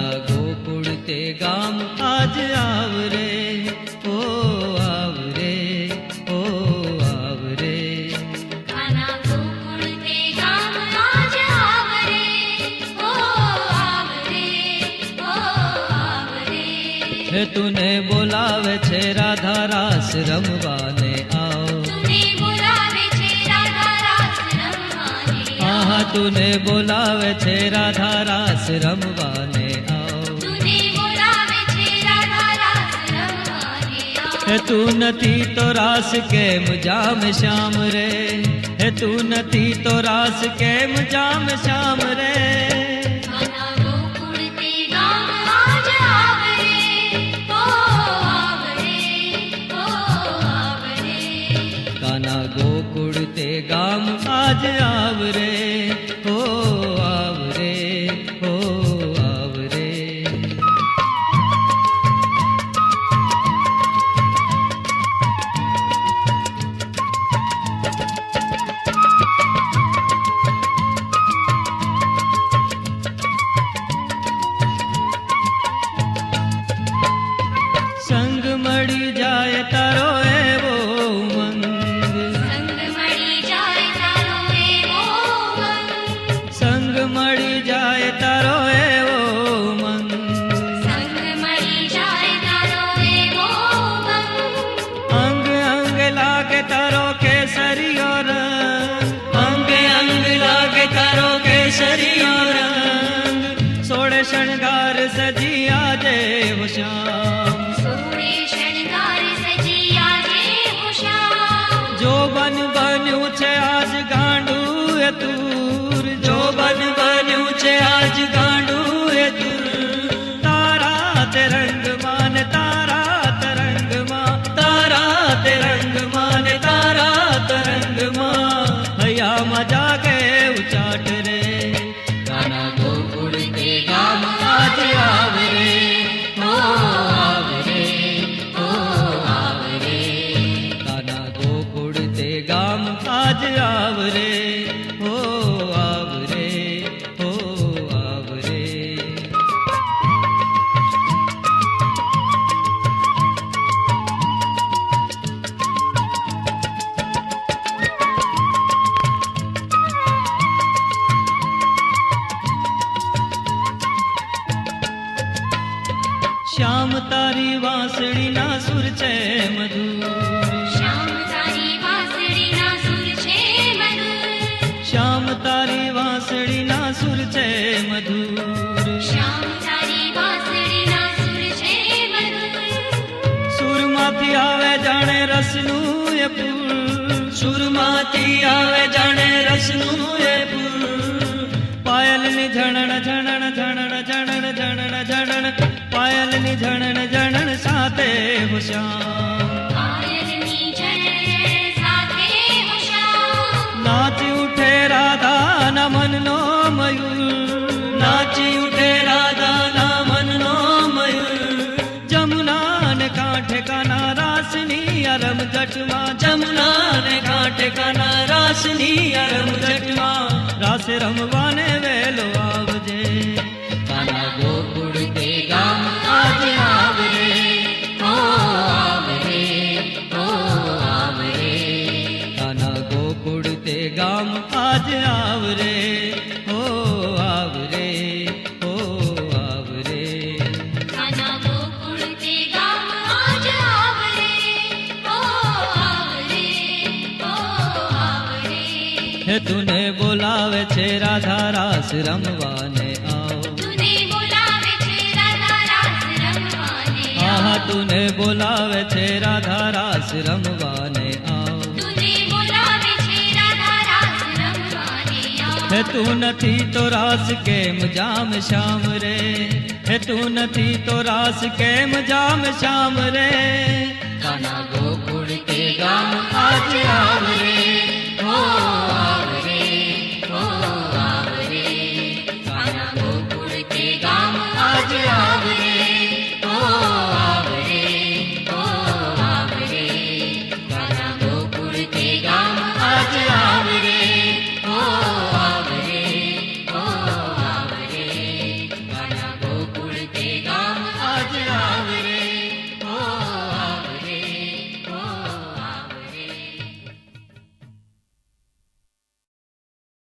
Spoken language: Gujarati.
કાના ગોકુળ તે ગામ આજ આવરે, ઓ આવરે, ઓ આવરે. કાના ગોકુળ તે ગામ આજ આવરે, ઓ આવરે, ઓ આવરે. હે તુને બોલાવે છે રાધા રાસ રમવાને આવ. તુને બોલાવે છે રાધા રાસ રમવાને આહા તુને બોલાવે છે રાધા રાસ રમવાને આવ. તુને બોલાવે છે રાધા રાસ રમવાને હે તું નથી તો રાસ કેમ જામ શ્યામ રે, હે તું નથી તો રાસ કેમ જામ શ્યામ રે. કાના ગોકુળ તે ગામ આજ આવરે, ઓ આવરે, ઓ આવરે. કાના ગોકુળ તે ગામ આજ આવરે, ઓ આવરે, ઓ આવરે. સંગ મળી જાય તારો એવો ઉમંગ, સંગ મળી જાય તારો એવો મન, સંગ મળી જાય તારો એવો ઉમંગ. સંગ મળી જાય તારો એવો મન. અંગ અંગ લાગે તારો કેસરીયો રંગ, અંગ અંગ લાગે તારો કેસરીયો રંગ. સોળે શણગાર સજી આજે હો શ્યામ, સોળે શણગાર સજી આજે હો શ્યામ. જો બન બન્યું છે આજ ગાંડું એ તુર, જો બન બન્યું છે આજ ગાંડું એ તુર. તારા તે રંગમાં ને તારા તરંગમાં, તારા તે રંગમાં ને તારા તરંગમાં. હૈયામાં જાગે ઉચાટ રે. કાના ગોકુળ તે ગામ આજ આવરે, ઓ આવરે, ઓ આવરે. કાના ગોકુળ તે ગામ આજ આવરે, ઓ આવરે, ઓ આવરે. શ્યામ તારી વાંસળીના સુર છે મધુર, શ્યામ તારી વાંસળીના સુર છે મધુર, શ્યામ તારી વાંસળીના સુર છે મધુર. શ્યામ તારી વાંસળીના સુર છે મધુર. સુરમાંથી આવે જાણે રસનું એ ફૂલ, સુરમાંથી આવે જાણે રસનું એ ફૂલ. પાયલની ઝણણ ઝણણ ઝણણ ઝણણ ઝણણ ઝણણ, પાયલની ઝણણ ઝણણ સાથે હો શ્યામ. પાયલની ઝણઝણ સાથે હો શ્યામ. નાચી ઉઠે રાધાના મનનો મયુર, નાચી ઉઠે રાધાના મનનો મયુર. જમુનાને કાંઠે કાના રાસની અરમ જટમાં, જમુનાને કાંઠે કાના રાસની અરમ જટમાં. રાસ રમવાને વેલો આવજે. કાના ગોકુળ તે ગામ આજ આવરે, ઓ આવરે, ઓ આવરે. કાના ગોકુળ તે ગામ આજ આવરે, ઓ આવરે, ઓ આવરે. કાના ગોકુળ તે ગામ આજ આવરે, ઓ આવરે, ઓ આવરે. હે તુને બોલાવે છે રાધા રાસ રમવાને આવ. તુને બોલાવે છે રાધા રાસ રમવાને આહા તુને બોલાવે છે રાધા રાસ રમવાને આવ. તુને બોલાવે છે રાધા રાસ રમવાને હે તું નથી તો રાસ કેમ જામ શ્યામ રે, હે તું નથી તો રાસ કેમ જામ શ્યામ રે. કાના ગોકુળ તે ગામ આજ આવરે,